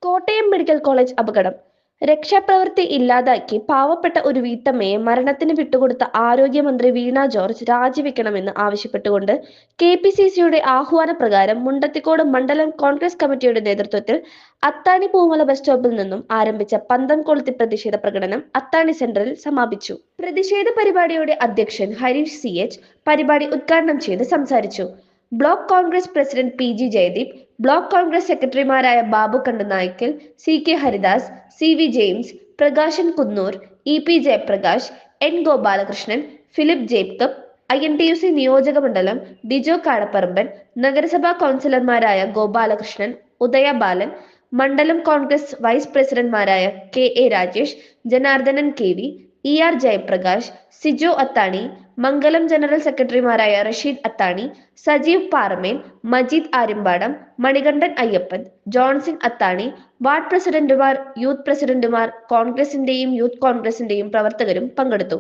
Kottayam medical college അപകടം. രക്ഷാപ്രവൃത്തി ഇല്ലാതാക്കി പാവപ്പെട്ട ഒരു വീട്ടമ്മയെ മരണത്തിന് വിട്ടുകൊടുത്ത ആരോഗ്യമന്ത്രി വീണ ജോർജ് രാജിവെക്കണമെന്ന് ആവശ്യപ്പെട്ടുകൊണ്ട് KPCCയുടെ ആഹ്വാനപ്രകാരം മുണ്ടത്തിക്കോട് മണ്ഡലം കോൺഗ്രസ് കമ്മിറ്റിയുടെ നേതൃത്വത്തിൽ അത്താണി പൂമല ബസ് സ്റ്റോപ്പിൽ നിന്നും ആരംഭിച്ച പന്തം കൊളുത്തി പ്രതിഷേധ പ്രകടനം അത്താണി സെന്ററിൽ സമാപിച്ചു. പ്രതിഷേധ പരിപാടിയുടെ അധ്യക്ഷൻ ഹരീഷ് CH പരിപാടി ഉദ്ഘാടനം ചെയ്ത് സംസാരിച്ചു. Block Congress president PG Jayadeep, block Congress സെക്രട്ടറിമാരായ Babu Kandanaykkal, CK Haridas, CV James, Prakashan Kunnoor, EP Jayaprakash, N Gopalakrishnan, Philip Jacob, INTUC നിയോജക മണ്ഡലം ഡിജോ കാടപ്പറമ്പൻ, നഗരസഭാ കൗൺസിലർമാരായ ഗോപാലകൃഷ്ണൻ, ഉദയ ബാലൻ, മണ്ഡലം കോൺഗ്രസ് വൈസ് പ്രസിഡന്റ്മാരായ KA Rajesh, Janardhanan KV, ER Jayaprakash, Sijo Athani, Mangalam general സെക്രട്ടറിമാരായ റഷീദ് അത്താണി, സജീവ് പാറമേൽ, മജീദ് ആര്യമ്പാടം, മണികണ്ഠൻ അയ്യപ്പൻ, ജോൺസൺ അത്താണി, വാർഡ് പ്രസിഡന്റുമാർ, യൂത്ത് പ്രസിഡന്റുമാർ, കോൺഗ്രസിന്റെയും യൂത്ത് കോൺഗ്രസിന്റെയും പ്രവർത്തകരും പങ്കെടുത്തു.